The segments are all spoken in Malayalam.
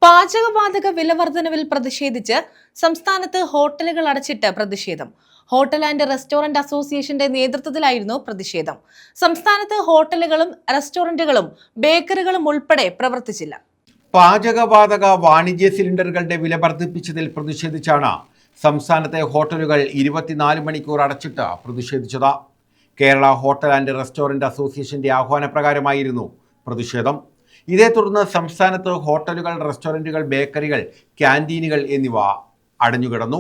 പാചകവാതക വിലവർദ്ധനവിൽ പ്രതിഷേധിച്ച് സംസ്ഥാനത്ത് ഹോട്ടലുകൾ അടച്ചിട്ട് പ്രതിഷേധം. ഹോട്ടൽ ആൻഡ് റെസ്റ്റോറന്റ് അസോസിയേഷന്റെ നേതൃത്വത്തിലായിരുന്നു പ്രതിഷേധം. സംസ്ഥാനത്ത് ഹോട്ടലുകളും റെസ്റ്റോറന്റുകളും ബേക്കറികളും ഉൾപ്പെടെ പ്രവർത്തിച്ചില്ല. പാചകവാതക വാണിജ്യ സിലിണ്ടറുകളുടെ വില വർദ്ധിപ്പിച്ചതിൽ പ്രതിഷേധിച്ചാണ് സംസ്ഥാനത്തെ ഹോട്ടലുകൾ 24 മണിക്കൂർ അടച്ചിട്ട് പ്രതിഷേധിച്ചത്. കേരള ഹോട്ടൽ ആൻഡ് റെസ്റ്റോറന്റ് അസോസിയേഷന്റെ ആഹ്വാനപ്രകാരമായിരുന്നു പ്രതിഷേധം. ഇതേ തുടർന്ന് സംസ്ഥാനത്ത് ഹോട്ടലുകൾ, റെസ്റ്റോറന്റുകൾ, ബേക്കറികൾ, ക്യാൻറ്റീനുകൾ എന്നിവ അടഞ്ഞുകിടന്നു.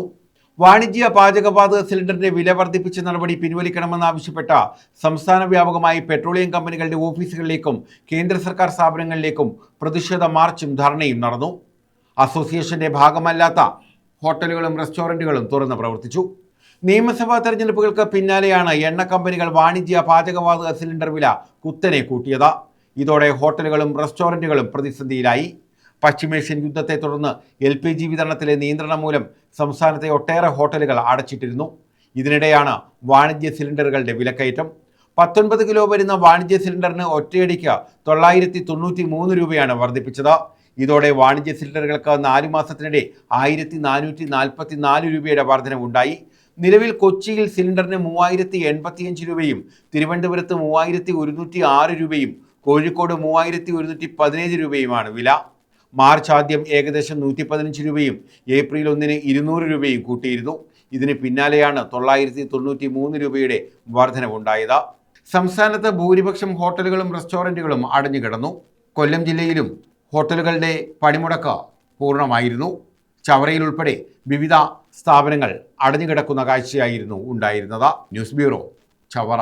വാണിജ്യ പാചകവാതക സിലിണ്ടറിന്റെ വില വർദ്ധിപ്പിച്ച നടപടി പിൻവലിക്കണമെന്നാവശ്യപ്പെട്ട സംസ്ഥാന വ്യാപകമായി പെട്രോളിയം കമ്പനികളുടെ ഓഫീസുകളിലേക്കും കേന്ദ്ര സർക്കാർ സ്ഥാപനങ്ങളിലേക്കും പ്രതിഷേധ മാർച്ചും ധർണയും നടന്നു. അസോസിയേഷന്റെ ഭാഗമല്ലാത്ത ഹോട്ടലുകളും റെസ്റ്റോറന്റുകളും തുറന്ന് പ്രവർത്തിച്ചു. നിയമസഭാ തെരഞ്ഞെടുപ്പുകൾക്ക് പിന്നാലെയാണ് എണ്ണ കമ്പനികൾ വാണിജ്യ പാചകവാതക സിലിണ്ടർ വില കുത്തനെ കൂട്ടിയത്. ഇതോടെ ഹോട്ടലുകളും റെസ്റ്റോറന്റുകളും പ്രതിസന്ധിയിലായി. പശ്ചിമേഷ്യൻ യുദ്ധത്തെ തുടർന്ന് LPG വിതരണത്തിലെ നിയന്ത്രണം മൂലം സംസ്ഥാനത്തെ ഒട്ടേറെ ഹോട്ടലുകൾ അടച്ചിട്ടിരുന്നു. ഇതിനിടെയാണ് വാണിജ്യ സിലിണ്ടറുകളുടെ വിലക്കയറ്റം. 19 കിലോ വരുന്ന വാണിജ്യ സിലിണ്ടറിന് ഒറ്റയടിക്ക് 993 രൂപയാണ് വർദ്ധിപ്പിച്ചത്. ഇതോടെ വാണിജ്യ സിലിണ്ടറുകൾക്ക് 4 മാസത്തിനിടെ 1444 രൂപയുടെ വർധനവുണ്ടായി. നിലവിൽ കൊച്ചിയിൽ സിലിണ്ടറിന് 3085 രൂപയും, തിരുവനന്തപുരത്ത് 3106 രൂപയും, കോഴിക്കോട് 3117 രൂപയുമാണ് വില. മാർച്ച് ആദ്യം ഏകദേശം 115 രൂപയും ഏപ്രിൽ 1-ന് 200 രൂപയും കൂട്ടിയിരുന്നു. ഇതിന് പിന്നാലെയാണ് 993 രൂപയുടെ വർധനവുണ്ടായത്. സംസ്ഥാനത്ത് ഭൂരിപക്ഷം ഹോട്ടലുകളും റെസ്റ്റോറൻറ്റുകളും അടഞ്ഞുകിടന്നു. കൊല്ലം ജില്ലയിലും ഹോട്ടലുകളുടെ പണിമുടക്ക് പൂർണ്ണമായിരുന്നു. ചവറയിൽ ഉൾപ്പെടെ വിവിധ സ്ഥാപനങ്ങൾ അടഞ്ഞുകിടക്കുന്ന കാഴ്ചയായിരുന്നു ഉണ്ടായിരുന്നത്. News bureau, Chavara.